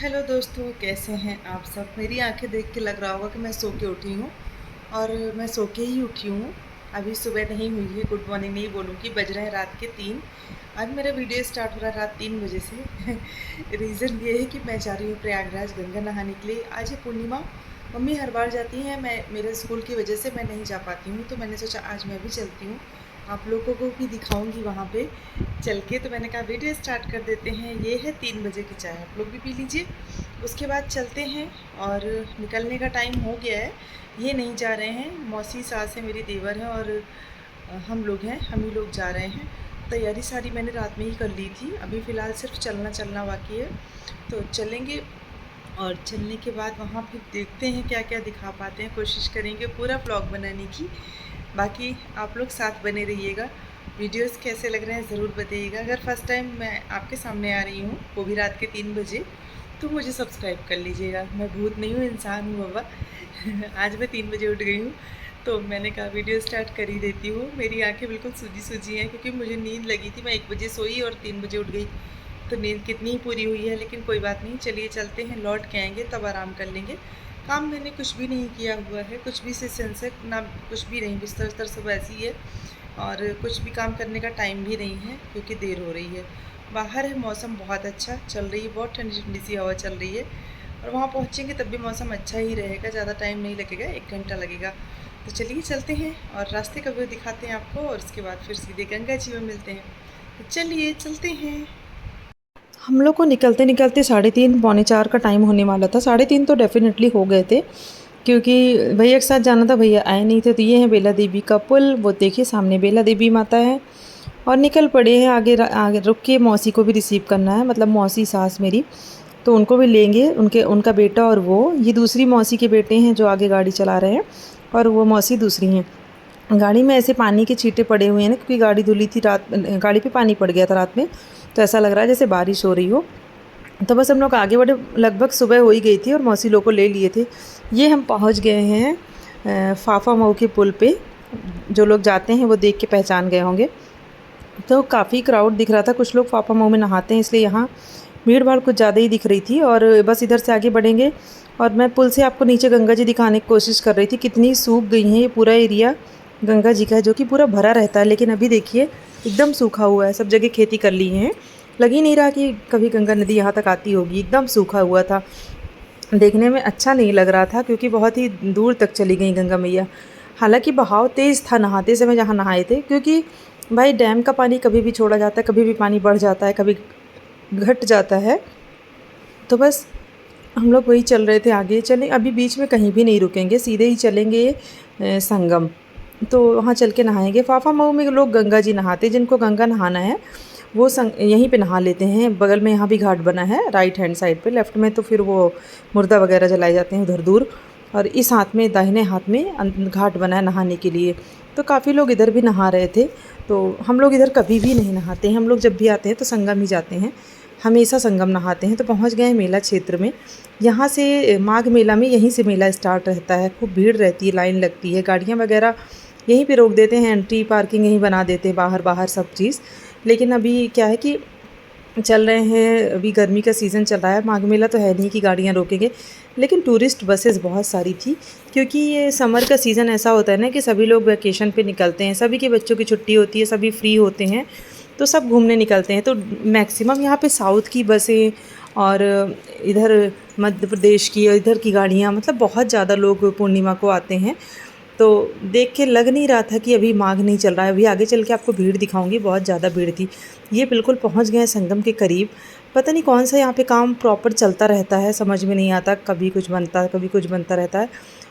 Hello दोस्तों, कैसे हैं आप सब। मेरी आंखें देख के लग रहा होगा कि मैं सो के उठी हूँ और मैं सो के ही उठी हूँ। अभी सुबह नहीं हुई है, गुड मॉर्निंग नहीं बोलूँगी। बज रहे हैं रात के 3। आज मेरा वीडियो स्टार्ट हो रहा है रात 3 बजे से। रीज़न ये है कि मैं जा रही हूँ प्रयागराज गंगा नहाने के लिए। आज है पूर्णिमा। मम्मी हर बार जाती हैं, मैं मेरे स्कूल की वजह से मैं नहीं जा पाती हूँ, तो मैंने सोचा आज मैं भी चलती हूँ, आप लोगों को भी दिखाऊंगी वहाँ पे चल के। तो मैंने कहा वीडियो स्टार्ट कर देते हैं। ये है 3 बजे की चाय, आप लोग भी पी लीजिए। उसके बाद चलते हैं और निकलने का टाइम हो गया है। ये नहीं जा रहे हैं, मौसी सास है, मेरी देवर है और हम लोग हैं, हम ही लोग जा रहे हैं। तैयारी सारी मैंने रात में ही कर ली थी, अभी फ़िलहाल सिर्फ चलना बाकी है। तो चलेंगे और चलने के बाद वहाँ फिर देखते हैं क्या क्या दिखा पाते हैं। कोशिश करेंगे पूरा ब्लॉग बनाने की। बाकी आप लोग साथ बने रहिएगा। वीडियोस कैसे लग रहे हैं ज़रूर बताइएगा। अगर फर्स्ट टाइम मैं आपके सामने आ रही हूँ, वो भी रात के 3 बजे, तो मुझे सब्सक्राइब कर लीजिएगा। मैं भूत नहीं हूँ, इंसान हूँ बाबा। आज मैं 3 बजे उठ गई हूँ, तो मैंने कहा वीडियो स्टार्ट कर ही देती हूँ। मेरी आंखें बिल्कुल सूजी हैं क्योंकि मुझे नींद लगी थी। मैं 1 बजे सोई और 3 बजे उठ गई, तो नींद कितनी ही पूरी हुई है। लेकिन कोई बात नहीं, चलिए चलते हैं। लौट के आएंगे तब आराम कर लेंगे। काम मैंने कुछ भी नहीं किया हुआ है, कुछ भी से सेंसेट ना, कुछ भी नहीं। बिस्तर उस्तर सब ऐसी है और कुछ भी काम करने का टाइम भी नहीं है क्योंकि देर हो रही है। बाहर है, मौसम बहुत अच्छा चल रही है, बहुत ठंडी ठंडी सी हवा चल रही है। और वहाँ पहुँचेंगे तब भी मौसम अच्छा ही रहेगा, ज़्यादा टाइम नहीं लगेगा, 1 घंटा लगेगा। तो चलिए चलते हैं और रास्ते का व्यू दिखाते हैं आपको, और उसके बाद फिर सीधे गंगा जी में मिलते हैं। तो चलिए चलते हैं। हम लोग को निकलते निकलते 3:30 पौने 4 का टाइम होने वाला था। 3:30 तो डेफिनेटली हो गए थे क्योंकि भैया के साथ जाना था, भैया आए नहीं थे। तो ये है बेला देवी का पुल, वो देखिए सामने बेला देवी माता है। और निकल पड़े हैं आगे। आगे रुक के मौसी को भी रिसीव करना है, मतलब मौसी सास मेरी, तो उनको भी लेंगे। उनका बेटा और वो, ये दूसरी मौसी के बेटे हैं जो आगे गाड़ी चला रहे हैं, और वो मौसी दूसरी हैं। गाड़ी में ऐसे पानी के छींटे पड़े हुए हैं ना, क्योंकि गाड़ी धुली थी रात, गाड़ी पे पानी पड़ गया था रात में, तो ऐसा लग रहा है जैसे बारिश हो रही हो। तो बस हम लोग आगे बढ़े, लगभग सुबह हो ही गई थी और मौसी लोग को ले लिए थे। ये हम पहुंच गए हैं फाफा मऊ के पुल पे। जो लोग जाते हैं वो देख के पहचान गए होंगे। तो काफ़ी क्राउड दिख रहा था, कुछ लोग फाफा मऊ में नहाते हैं इसलिए यहाँ भीड़ भाड़ कुछ ज़्यादा ही दिख रही थी। और बस इधर से आगे बढ़ेंगे और मैं पुल से आपको नीचे गंगा जी दिखाने की कोशिश कर रही थी। कितनी सूख गई हैं, ये पूरा एरिया गंगा जी का है जो कि पूरा भरा रहता है, लेकिन अभी देखिए एकदम सूखा हुआ है। सब जगह खेती कर ली हैं, लग ही नहीं रहा कि कभी गंगा नदी यहाँ तक आती होगी। एकदम सूखा हुआ था, देखने में अच्छा नहीं लग रहा था क्योंकि बहुत ही दूर तक चली गई गंगा मैया। हालांकि बहाव तेज़ था नहाते समय जहाँ नहाए थे, क्योंकि भाई डैम का पानी कभी भी छोड़ा जाता है, कभी भी पानी बढ़ जाता है, कभी घट जाता है। तो बस हम लोग वही चल रहे थे, आगे चलें। अभी बीच में कहीं भी नहीं रुकेंगे, सीधे ही चलेंगे संगम। तो वहाँ चल के नहाएंगे। फाफा मऊ में लोग गंगा जी नहाते, जिनको गंगा नहाना है वो यहीं पे नहा लेते हैं। बगल में यहाँ भी घाट बना है, राइट हैंड साइड पे। लेफ़्ट में तो फिर वो मुर्दा वगैरह जलाए जाते हैं उधर दूर, और इस हाथ में, दाहिने हाथ में घाट बना है नहाने के लिए। तो काफ़ी लोग इधर भी नहा रहे थे। तो हम लोग इधर कभी भी नहीं नहाते हैं, हम लोग जब भी आते हैं तो संगम ही जाते हैं, हमेशा संगम नहाते हैं। तो पहुँच गए हैं मेला क्षेत्र में। यहाँ से माघ मेला में, यहीं से मेला स्टार्ट रहता है। खूब भीड़ रहती है, लाइन लगती है, गाड़ियाँ वगैरह यहीं पे रोक देते हैं, एंट्री पार्किंग यहीं बना देते हैं, बाहर बाहर सब चीज़। लेकिन अभी क्या है कि चल रहे हैं, अभी गर्मी का सीज़न चल रहा है, माघ मेला तो है नहीं कि गाड़ियाँ रोकेंगे। लेकिन टूरिस्ट बसेस बहुत सारी थी, क्योंकि ये समर का सीज़न ऐसा होता है ना कि सभी लोग वैकेशन पे निकलते हैं, सभी के बच्चों की छुट्टी होती है, सभी फ्री होते हैं, तो सब घूमने निकलते हैं। तो मैक्सिमम यहाँ पे साउथ की बसें और इधर मध्य प्रदेश की और इधर की गाड़ियाँ, मतलब बहुत ज़्यादा लोग पूर्णिमा को आते हैं। तो देख के लग नहीं रहा था कि अभी माघ नहीं चल रहा है। अभी आगे चल के आपको भीड़ दिखाऊंगी, बहुत ज़्यादा भीड़ थी। ये बिल्कुल पहुंच गए हैं संगम के करीब। पता नहीं कौन सा यहाँ पे काम प्रॉपर चलता रहता है, समझ में नहीं आता, कभी कुछ बनता है, कभी कुछ बनता रहता है,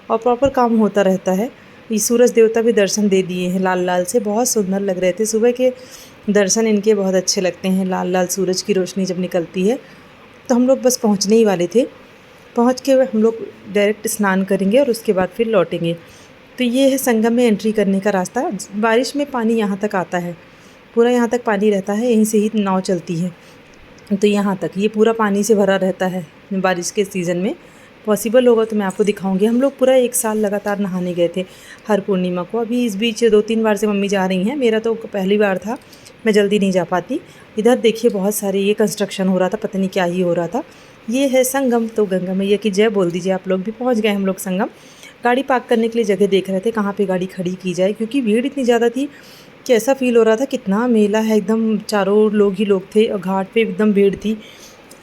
और प्रॉपर काम होता रहता है। ये सूरज देवता भी दर्शन दे दिए हैं लाल लाल से, बहुत सुंदर लग रहे थे। सुबह के दर्शन इनके बहुत अच्छे लगते हैं, लाल लाल सूरज की रोशनी जब निकलती है। तो हम लोग बस पहुँचने ही वाले थे। पहुँच के हम लोग डायरेक्ट स्नान करेंगे और उसके बाद फिर लौटेंगे। तो ये है संगम में एंट्री करने का रास्ता। बारिश में पानी यहाँ तक आता है, पूरा यहाँ तक पानी रहता है, यहीं से ही नाव चलती है। तो यहाँ तक ये पूरा पानी से भरा रहता है बारिश के सीज़न में। पॉसिबल होगा तो मैं आपको दिखाऊंगी। हम लोग पूरा 1 साल लगातार नहाने गए थे हर पूर्णिमा को। अभी इस बीच 2-3 बार से मम्मी जा रही हैं, मेरा तो पहली बार था, मैं जल्दी नहीं जा पाती। इधर देखिए बहुत सारे, ये कंस्ट्रक्शन हो रहा था, पता नहीं क्या ही हो रहा था। ये है संगम, तो गंगा मैया की जय बोल दीजिए आप लोग भी। पहुंच गए हम लोग संगम। गाड़ी पार्क करने के लिए जगह देख रहे थे कहाँ पे गाड़ी खड़ी की जाए, क्योंकि भीड़ इतनी ज़्यादा थी कि ऐसा फील हो रहा था कितना मेला है, एकदम चारों लोग ही लोग थे और घाट पे एकदम भीड़ थी।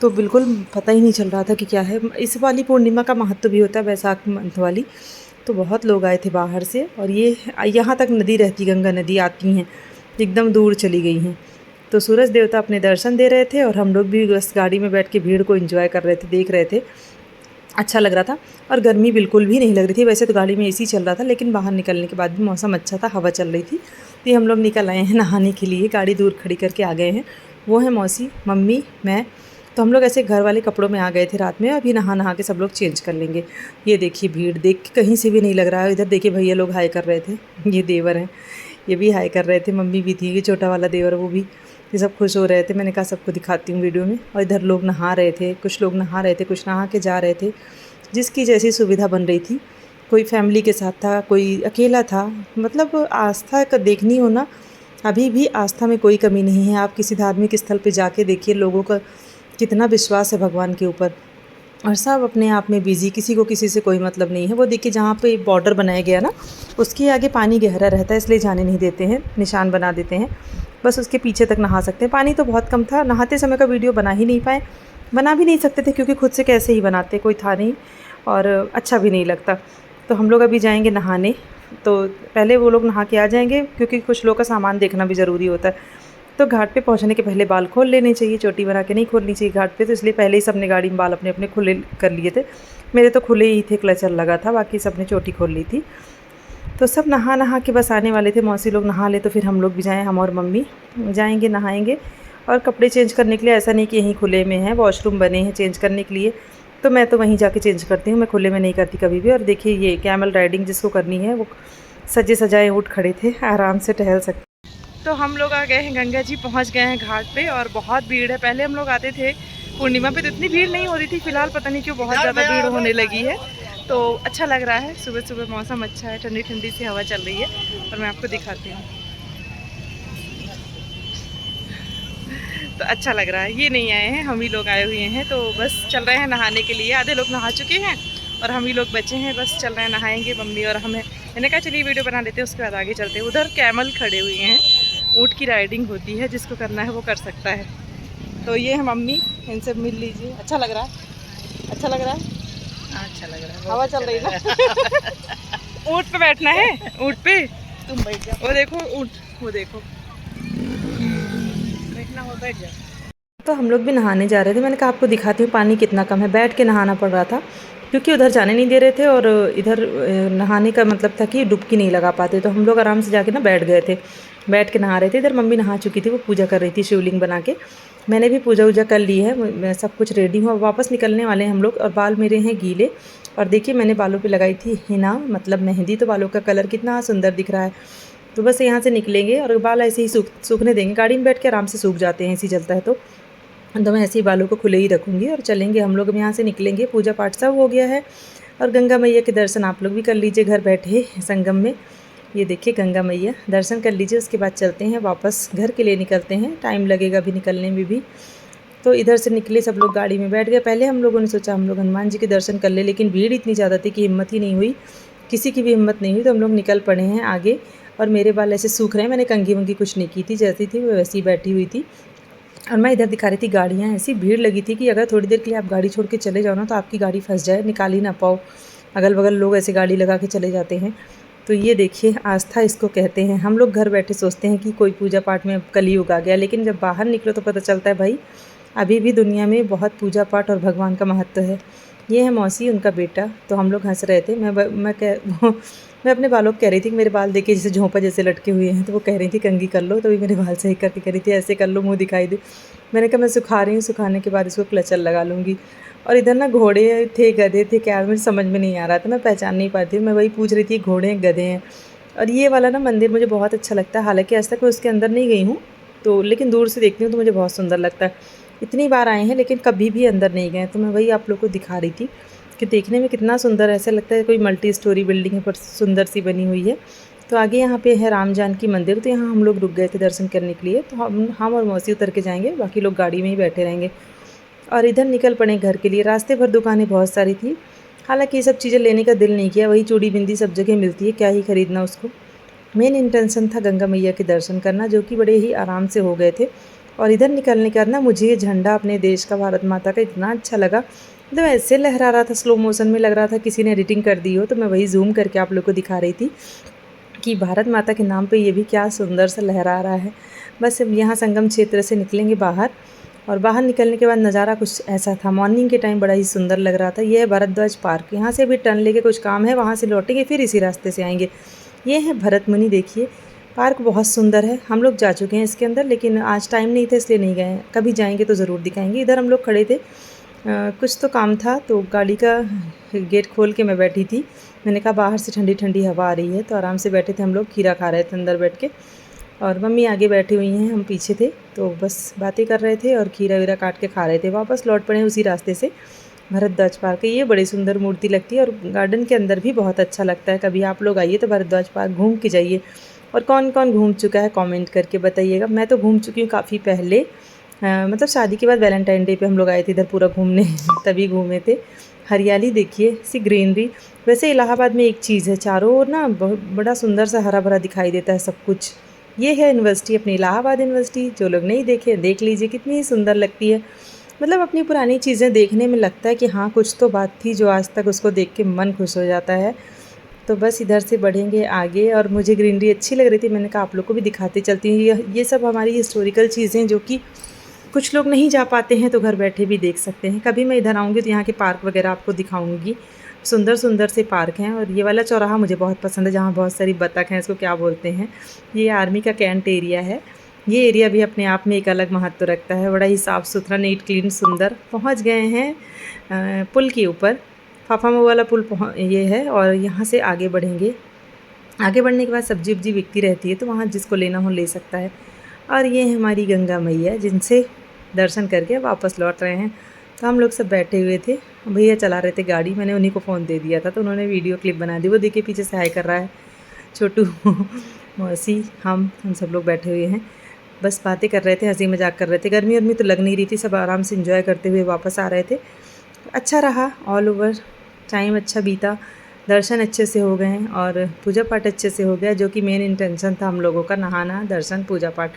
तो बिल्कुल पता ही नहीं चल रहा था कि क्या है। इस वाली पूर्णिमा का महत्व भी होता है, वैशाख मंथ वाली। तो बहुत लोग आए थे बाहर से, और ये यहाँ तक नदी रहती, गंगा नदी आती हैं, एकदम दूर चली गई हैं। तो सूरज देवता अपने दर्शन दे रहे थे और हम लोग भी बस गाड़ी में बैठ के भीड़ को एंजॉय कर रहे थे, देख रहे थे। अच्छा लग रहा था और गर्मी बिल्कुल भी नहीं लग रही थी। वैसे तो गाड़ी में एसी चल रहा था, लेकिन बाहर निकलने के बाद भी मौसम अच्छा था, हवा चल रही थी। तो ये हम लोग निकल आए हैं नहाने के लिए, गाड़ी दूर खड़ी करके आ गए हैं। वो है मौसी, मम्मी, मैं। तो हम लोग ऐसे घर वाले कपड़ों में आ गए थे रात में, अभी नहा नहा के सब लोग चेंज कर लेंगे। ये देखिए भीड़ देख के कहीं से भी नहीं लग रहा है। इधर देखिए भैया लोग हाय कर रहे थे, ये देवर हैं, ये भी हाय कर रहे थे, मम्मी भी थी, ये छोटा वाला देवर वो भी। ये सब खुश हो रहे थे। मैंने कहा सबको दिखाती हूँ वीडियो में। और इधर लोग नहा रहे थे, कुछ लोग नहा रहे थे, कुछ नहा के जा रहे थे, जिसकी जैसी सुविधा बन रही थी। कोई फैमिली के साथ था, कोई अकेला था। मतलब आस्था का देखनी हो ना, अभी भी आस्था में कोई कमी नहीं है। आप किसी धार्मिक स्थल पे जाके देखिए, लोगों का कितना विश्वास है भगवान के ऊपर, और सब अपने आप में बिज़ी, किसी को किसी से कोई मतलब नहीं है। वो देखिए जहाँ पे बॉर्डर बनाया गया ना, उसके आगे पानी गहरा रहता है, इसलिए जाने नहीं देते हैं, निशान बना देते हैं। बस उसके पीछे तक नहा सकते हैं। पानी तो बहुत कम था, नहाते समय का वीडियो बना ही नहीं पाए, बना भी नहीं सकते थे क्योंकि खुद से कैसे ही बनाते, कोई था नहीं और अच्छा भी नहीं लगता। तो हम लोग अभी जाएंगे नहाने। तो पहले वो लोग नहा के आ जाएंगे, क्योंकि कुछ लोग का सामान देखना भी ज़रूरी होता है। तो घाट पे पहुंचने के पहले बाल खोल लेने चाहिए, चोटी बना के नहीं खोलनी चाहिए घाट पे। तो इसलिए पहले ही सबने गाड़ी में बाल अपने अपने खुले कर लिए थे। मेरे तो खुले ही थे, क्लचर लगा था, बाकी सबने चोटी खोल ली थी। तो सब नहा नहा के बस आने वाले थे। मौसी लोग नहा ले तो फिर हम लोग भी जाएँ, हम और मम्मी जाएंगे, नहाएंगे। और कपड़े चेंज करने के लिए ऐसा नहीं कि यहीं खुले में है, वॉशरूम बने हैं चेंज करने के लिए, तो मैं तो वहीं जाके चेंज करती हूँ, मैं खुले में नहीं करती कभी भी। और देखिए ये कैमल राइडिंग जिसको करनी है वो सजे सजाए ऊँट खड़े थे, आराम से टहल सकते। तो हम लोग आ गए हैं गंगा जी, पहुँच गए हैं घाट पे और बहुत भीड़ है। पहले हम लोग आते थे पूर्णिमा पे तो इतनी भीड़ नहीं होती थी, फिलहाल पता नहीं क्यों बहुत ज़्यादा भीड़ होने लगी है। तो अच्छा लग रहा है, सुबह सुबह मौसम अच्छा है, ठंडी ठंडी सी हवा चल रही है। और मैं आपको दिखाती हूँ, तो अच्छा लग रहा है। ये नहीं आए हैं, हम ही लोग आए हुए हैं। तो बस चल रहे हैं नहाने के लिए, आधे लोग नहा चुके हैं और हम ही लोग बचे हैं, बस चल रहे हैं, नहाएंगे मम्मी और हमें। मैंने कहा चलिए वीडियो बना लेते हैं, उसके बाद आगे चलते हैं। उधर कैमल खड़े हुए हैं, ऊँट की राइडिंग होती है, जिसको करना है वो कर सकता है। तो ये है मम्मी, इनसे मिल लीजिए। अच्छा लग रहा है, अच्छा लग रहा है, अच्छा लग रहा है, हवा चल रही है ना ऊँट पे बैठना है, ऊँट पे तुम बैठ जाओ, वो देखो ऊँट, वो देखो। बैठना हो बैठ जाओ। तो हम लोग भी नहाने जा रहे थे। मैंने कहा आपको दिखाती हूँ, पानी कितना कम है। बैठ के नहाना पड़ रहा था क्योंकि उधर जाने नहीं दे रहे थे, और इधर नहाने का मतलब था कि डुबकी नहीं लगा पाते। तो हम लोग आराम से जाके ना बैठ गए थे, बैठ के नहा रहे थे। इधर मम्मी नहा चुकी थी, वो पूजा कर रही थी शिवलिंग बना के। मैंने भी पूजा वूजा कर ली है, मैं सब कुछ रेडी हूँ। अब वापस निकलने वाले हैं हम लोग, और बाल मेरे हैं गीले। और देखिए मैंने बालों पे लगाई थी हिना, मतलब मेहंदी। तो बालों का कलर कितना सुंदर दिख रहा है। तो बस यहाँ से निकलेंगे और बाल ऐसे ही सूखने देंगे, गाड़ी में बैठ के आराम से सूख जाते हैं, ऐसे ही चलता है। तो मैं ऐसे ही बालों को खुले ही रखूँगी और चलेंगे हम लोग। यहाँ से निकलेंगे, पूजा पाठ सब हो गया है और गंगा मैया के दर्शन आप लोग भी कर लीजिए घर बैठे संगम में। ये देखिए गंगा मैया, दर्शन कर लीजिए, उसके बाद चलते हैं वापस घर के लिए निकलते हैं। टाइम लगेगा अभी निकलने में भी। तो इधर से निकले, सब लोग गाड़ी में बैठ गए। पहले हम लोगों ने सोचा हम लोग हनुमान जी के दर्शन कर ले, लेकिन भीड़ इतनी ज़्यादा थी कि हिम्मत ही नहीं हुई, किसी की भी हिम्मत नहीं हुई। तो हम लोग निकल पड़े हैं आगे। और मेरे बाल ऐसे सूख रहे हैं, मैंने कंघी वंगी कुछ नहीं की थी, जैसी थी वो वैसी ही बैठी हुई थी। और मैं इधर दिखा रही थी गाड़ियाँ, ऐसी भीड़ लगी थी कि अगर थोड़ी देर के लिए आप गाड़ी छोड़ के चले जाओ ना, तो आपकी गाड़ी फंस जाए, निकाल ही ना पाओ। अगल बगल लोग ऐसे गाड़ी लगा के चले जाते हैं। तो ये देखिए आस्था इसको कहते हैं। हम लोग घर बैठे सोचते हैं कि कोई पूजा पाठ में कलयुग आ गया, लेकिन जब बाहर निकलो तो पता चलता है भाई अभी भी दुनिया में बहुत पूजा पाठ और भगवान का महत्व है। ये है मौसी, उनका बेटा। तो हम लोग हंस रहे थे। मैं अपने बालों को कह रही थी कि मेरे बाल देखिए जैसे झोंपा जैसे लटके हुए हैं। तो वो कह रही थी कंघी कर लो, तभी मेरे बाल सही करके कह रही थी ऐसे कर लो, मुँह दिखाई दे। मैंने कहा मैं सुखा रही हूँ, सुखाने के बाद इसको क्लचर लगा लूँगी। और इधर ना घोड़े थे, गधे थे, क्या मुझे समझ में नहीं आ रहा था, मैं पहचान नहीं पाती हूँ। मैं वही पूछ रही थी घोड़े हैं गधे हैं। और ये वाला ना मंदिर मुझे बहुत अच्छा लगता है, हालांकि आज तक मैं उसके अंदर नहीं गई हूँ, तो लेकिन दूर से देखती हूँ तो मुझे बहुत सुंदर लगता है। इतनी बार आए हैं लेकिन कभी भी अंदर नहीं गए। तो मैं वही आप लोग को दिखा रही थी कि देखने में कितना सुंदर, ऐसा लगता है कोई मल्टी स्टोरी बिल्डिंग है पर सुंदर सी बनी हुई है। तो आगे यहाँ पे है राम जानकी मंदिर। तो यहाँ हम लोग रुक गए थे दर्शन करने के लिए। तो हम और मौसी उतर के जाएंगे, बाकी लोग गाड़ी में ही बैठे रहेंगे। और इधर निकल पड़े घर के लिए। रास्ते भर दुकानें बहुत सारी थी, हालांकि ये सब चीज़ें लेने का दिल नहीं किया, वही चूड़ी बिंदी सब जगह मिलती है, क्या ही खरीदना उसको। मेन इंटेंशन था गंगा मैया के दर्शन करना, जो कि बड़े ही आराम से हो गए थे। और इधर निकलने के बाद ना मुझे ये झंडा अपने देश का, भारत माता का, इतना अच्छा लगा। मतलब ऐसे लहरा रहा था, स्लो मोशन में लग रहा था किसी ने एडिटिंग कर दी हो। तो मैं वही जूम करके आप लोग को दिखा रही थी कि भारत माता के नाम पे ये भी क्या सुंदर सा लहरा रहा है। बस अब यहाँ संगम क्षेत्र से निकलेंगे बाहर, और बाहर निकलने के बाद नज़ारा कुछ ऐसा था। मॉर्निंग के टाइम बड़ा ही सुंदर लग रहा था। ये है भरद्वाज पार्क, यहाँ से भी टर्न लेके कुछ काम है, वहाँ से लौटेंगे फिर इसी रास्ते से आएंगे। ये है भरत मुनि, देखिए पार्क बहुत सुंदर है। हम लोग जा चुके हैं इसके अंदर, लेकिन आज टाइम नहीं था इसलिए नहीं गए हैं, कभी जाएंगे तो ज़रूर दिखाएंगे। इधर हम लोग खड़े थे, कुछ तो काम था, तो गाड़ी का गेट खोल के मैं बैठी थी। मैंने कहा बाहर से ठंडी ठंडी हवा आ रही है, तो आराम से बैठे थे हम लोग, खीरा खा रहे थे अंदर बैठ के, और मम्मी आगे बैठी हुई हैं, हम पीछे थे। तो बस बातें कर रहे थे और खीरा वीरा काट के खा रहे थे। वापस लौट पड़े उसी रास्ते से। भरद्वाज पार्क है, ये बड़ी सुंदर मूर्ति लगती है, और गार्डन के अंदर भी बहुत अच्छा लगता है। कभी आप लोग आइए तो भरद्वाज पार्क घूम के जाइए। और कौन कौन घूम चुका है कमेंट करके बताइएगा। मैं तो घूम चुकी हूँ काफ़ी पहले, मतलब शादी के बाद वैलेंटाइन डे पे हम लोग आए थे इधर पूरा घूमने तभी घूमे थे। हरियाली देखिए, सी ग्रीनरी। वैसे इलाहाबाद में एक चीज़ है, चारों ओर ना बहुत बड़ा सुंदर सा हरा भरा दिखाई देता है सब कुछ। ये है यूनिवर्सिटी, अपनी इलाहाबाद यूनिवर्सिटी। जो लोग नहीं देखे देख लीजिए, कितनी सुंदर लगती है। मतलब अपनी पुरानी चीज़ें देखने में लगता है कि हाँ कुछ तो बात थी, जो आज तक उसको देख के मन खुश हो जाता है। तो बस इधर से बढ़ेंगे आगे, और मुझे ग्रीनरी अच्छी लग रही थी, मैंने कहा आप लोग को भी दिखाती चलती हूँ। ये सब हमारी हिस्टोरिकल चीज़ें जो कि कुछ लोग नहीं जा पाते हैं, तो घर बैठे भी देख सकते हैं। कभी मैं इधर आऊँगी तो यहाँ के पार्क वगैरह आपको दिखाऊँगी। सुंदर सुंदर से पार्क हैं। और ये वाला चौराहा मुझे बहुत पसंद है, जहाँ बहुत सारी बतख हैं, इसको क्या बोलते हैं, ये आर्मी का कैंट एरिया है। ये एरिया भी अपने आप में एक अलग महत्व रखता है, बड़ा ही साफ़ सुथरा, नीट क्लीन, सुंदर। पहुँच गए हैं पुल के ऊपर, फाफामऊ वाला पुल ये है, और यहाँ से आगे बढ़ेंगे। आगे बढ़ने के बाद सब्जी वब्जी बिकती रहती है, तो वहाँ जिसको लेना हो ले सकता है। और ये है हमारी गंगा मैया, जिनसे दर्शन करके वापस लौट रहे हैं। तो हम लोग सब बैठे हुए थे, भैया चला रहे थे गाड़ी, मैंने उन्हीं को फ़ोन दे दिया था, तो उन्होंने वीडियो क्लिप बना दी। वो देखिए पीछे से हाय कर रहा है छोटू मौसी, हम सब लोग बैठे हुए हैं, बस बातें कर रहे थे, हंसी मजाक कर रहे थे। गर्मी वर्मी तो लग नहीं रही थी, सब आराम से इंजॉय करते हुए वापस आ रहे थे। अच्छा रहा, ऑल ओवर टाइम अच्छा बीता, दर्शन अच्छे से हो गए, और पूजा पाठ अच्छे से हो गया, जो कि मेन इंटेंशन था हम लोगों का, नहाना, दर्शन, पूजा पाठ।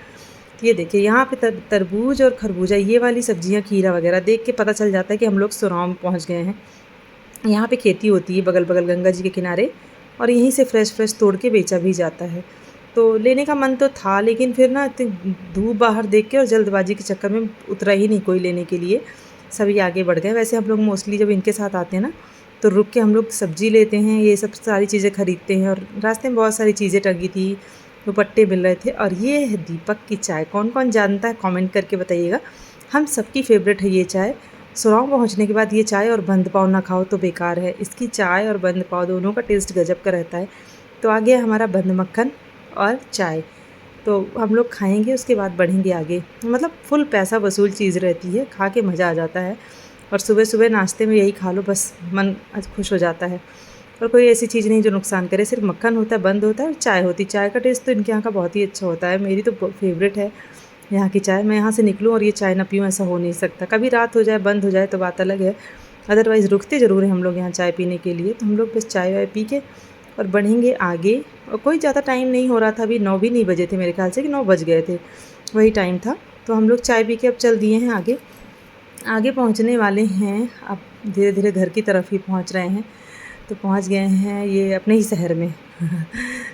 ये देखिए यहाँ पे तरबूज और खरबूजा, ये वाली सब्जियाँ, खीरा वगैरह देख के पता चल जाता है कि हम लोग सुराव में पहुँच गए हैं। यहाँ पे खेती होती है बगल बगल गंगा जी के किनारे, और यहीं से फ्रेश तोड़ के बेचा भी जाता है। तो लेने का मन तो था, लेकिन फिर ना धूप बाहर देख के और जल्दबाजी के चक्कर में उतरा ही नहीं कोई लेने के लिए, सभी आगे बढ़ गए। वैसे हम लोग मोस्टली जब इनके साथ आते हैं ना, तो रुक के हम लोग सब्जी लेते हैं, ये सब सारी चीज़ें खरीदते हैं। और रास्ते में बहुत सारी चीज़ें टंगी थी, दुपट्टे मिल रहे थे। और ये है दीपक की चाय, कौन कौन जानता है कमेंट करके बताइएगा। हम सबकी फेवरेट है ये चाय। सुराव पहुँचने के बाद ये चाय और बंद पाव ना खाओ तो बेकार है। इसकी चाय और बंद पाव दोनों का टेस्ट गजब का रहता है। तो आ गया हमारा बंद मक्खन और चाय, तो हम लोग खाएंगे, उसके बाद बढ़ेंगे आगे। मतलब फुल पैसा वसूल चीज़ रहती है, खा के मज़ा आ जाता है। और सुबह सुबह नाश्ते में यही खा लो, बस मन खुश हो जाता है। और कोई ऐसी चीज़ नहीं जो नुकसान करे, सिर्फ मक्खन होता है, बंद होता है, और चाय होती है। चाय का टेस्ट तो इनके यहाँ का बहुत ही अच्छा होता है, मेरी तो फेवरेट है यहाँ की चाय। मैं यहाँ से निकलूँ और ये चाय ना पीऊँ, ऐसा हो नहीं सकता। कभी रात हो जाए, बंद हो जाए तो बात अलग है, अदरवाइज़ रुकते ज़रूर हैं हम लोग यहाँ चाय पीने के लिए। तो हम लोग बस चाय वाय पी के और बढ़ेंगे आगे। और कोई ज़्यादा टाइम नहीं हो रहा था, अभी 9 भी नहीं बजे थे मेरे ख्याल से, कि 9 बज गए थे, वही टाइम था। तो हम लोग चाय पी के अब चल दिए हैं आगे। आगे पहुंचने वाले हैं, अब धीरे धीरे घर की तरफ ही पहुंच रहे हैं। तो पहुंच गए हैं ये अपने ही शहर में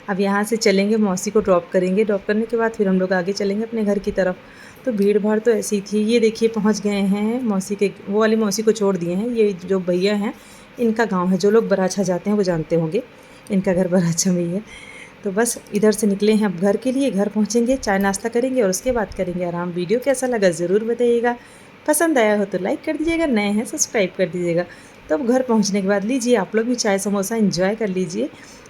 अब यहाँ से चलेंगे, मौसी को ड्रॉप करेंगे, ड्रॉप करने के बाद फिर हम लोग आगे चलेंगे अपने घर की तरफ। तो भीड़ भाड़ तो ऐसी ही थी। ये देखिए पहुँच गए हैं मौसी के, वो वाली मौसी को छोड़ दिए हैं। ये जो भैया हैं इनका गाँव है, जो लोग बराछा जाते हैं वो जानते होंगे, इनका घर बराछा में ही है। तो बस इधर से निकले हैं अब घर के लिए। घर पहुँचेंगे, चाय नाश्ता करेंगे और उसके बाद करेंगे आराम। वीडियो कैसा लगा ज़रूर बताइएगा, पसंद आया हो तो लाइक कर दीजिएगा, नए हैं सब्सक्राइब कर दीजिएगा। तो अब घर पहुंचने के बाद लीजिए आप लोग भी चाय समोसा एंजॉय कर लीजिए।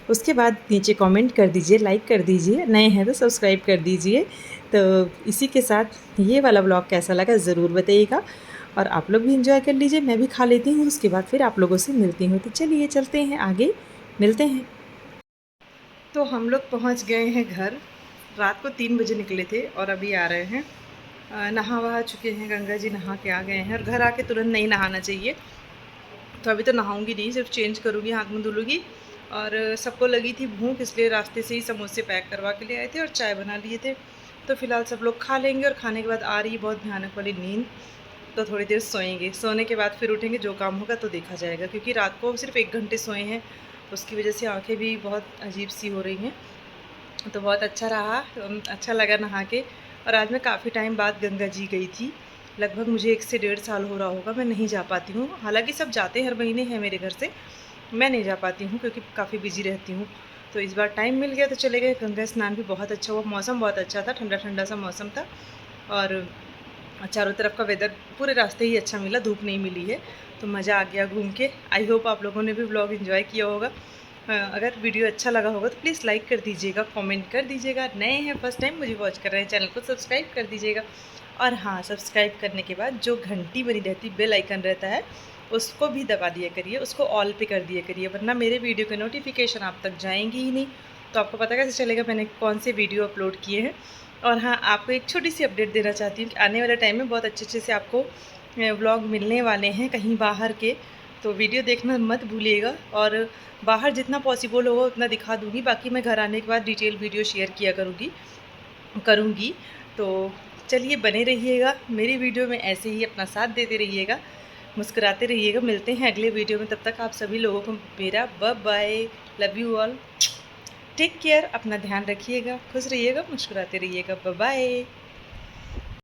उसके बाद नीचे कमेंट कर दीजिए, लाइक कर दीजिए, नए हैं तो सब्सक्राइब कर दीजिए। तो इसी के साथ ये वाला ब्लॉग कैसा लगा ज़रूर बताइएगा, और आप लोग भी एंजॉय कर लीजिए। मैं भी खा लेती हूँ, उसके बाद फिर आप लोगों से मिलती हूँ। तो चलिए चलते हैं आगे, मिलते हैं। तो हम लोग पहुँच गए हैं घर। रात को 3 बजे निकले थे और अभी आ रहे हैं नहा वहा चुके हैं, गंगा जी नहा के आ गए हैं और घर आके तुरंत नहीं नहाना चाहिए। तो अभी तो नहाऊंगी नहीं, सिर्फ चेंज करूँगी, हाथ मुँह धुलूँगी। और सबको लगी थी भूख, इसलिए रास्ते से ही समोसे पैक करवा के ले आए थे और चाय बना लिए थे। तो फ़िलहाल सब लोग खा लेंगे और खाने के बाद आ रही है बहुत भयानक वाली नींद, तो थोड़ी देर सोएंगे। सोने के बाद फिर उठेंगे, जो काम होगा तो देखा जाएगा, क्योंकि रात को सिर्फ 1 घंटे सोए हैं, उसकी वजह से आँखें भी बहुत अजीब सी हो रही हैं। तो बहुत अच्छा रहा, अच्छा लगा नहा के। और आज मैं काफ़ी टाइम बाद गंगा जी गई थी, लगभग मुझे 1 से 1.5 साल हो रहा होगा, मैं नहीं जा पाती हूँ। हालाँकि सब जाते हर महीने हैं मेरे घर से, मैं नहीं जा पाती हूँ क्योंकि काफ़ी बिज़ी रहती हूँ। तो इस बार टाइम मिल गया तो चले गए। गंगा स्नान भी बहुत अच्छा हुआ, मौसम बहुत अच्छा था, ठंडा-ठंडा सा मौसम था और चारों तरफ का वेदर पूरे रास्ते ही अच्छा मिला, धूप नहीं मिली है, तो मज़ा आ गया घूम के। आई होप आप लोगों ने भी व्लॉग एंजॉय किया होगा। अगर वीडियो अच्छा लगा होगा तो प्लीज़ लाइक कर दीजिएगा, कमेंट कर दीजिएगा। नए हैं, फर्स्ट टाइम मुझे वॉच कर रहे हैं, चैनल को सब्सक्राइब कर दीजिएगा। और हाँ, सब्सक्राइब करने के बाद जो घंटी बनी रहती, बेल आइकन रहता है, उसको भी दबा दिया करिए, उसको ऑल पे कर दिया करिए, वरना मेरे वीडियो के नोटिफिकेशन आप तक जाएंगी ही नहीं, तो आपको पता कैसे चलेगा मैंने कौन से वीडियो अपलोड किए हैं। और हाँ, आपको एक छोटी सी अपडेट देना चाहती हूँ कि आने वाले टाइम में बहुत अच्छे से आपको व्लॉग मिलने वाले हैं कहीं बाहर के, तो वीडियो देखना मत भूलिएगा। और बाहर जितना पॉसिबल होगा उतना दिखा दूँगी, बाकी मैं घर आने के बाद डिटेल वीडियो शेयर किया करूँगी। तो चलिए, बने रहिएगा मेरी वीडियो में, ऐसे ही अपना साथ देते रहिएगा, मुस्कुराते रहिएगा। मिलते हैं अगले वीडियो में, तब तक आप सभी लोगों को मेरा bye, love you all, take care, अपना ध्यान रखिएगा, खुश रहिएगा, मुस्कुराते रहिएगा, बाय।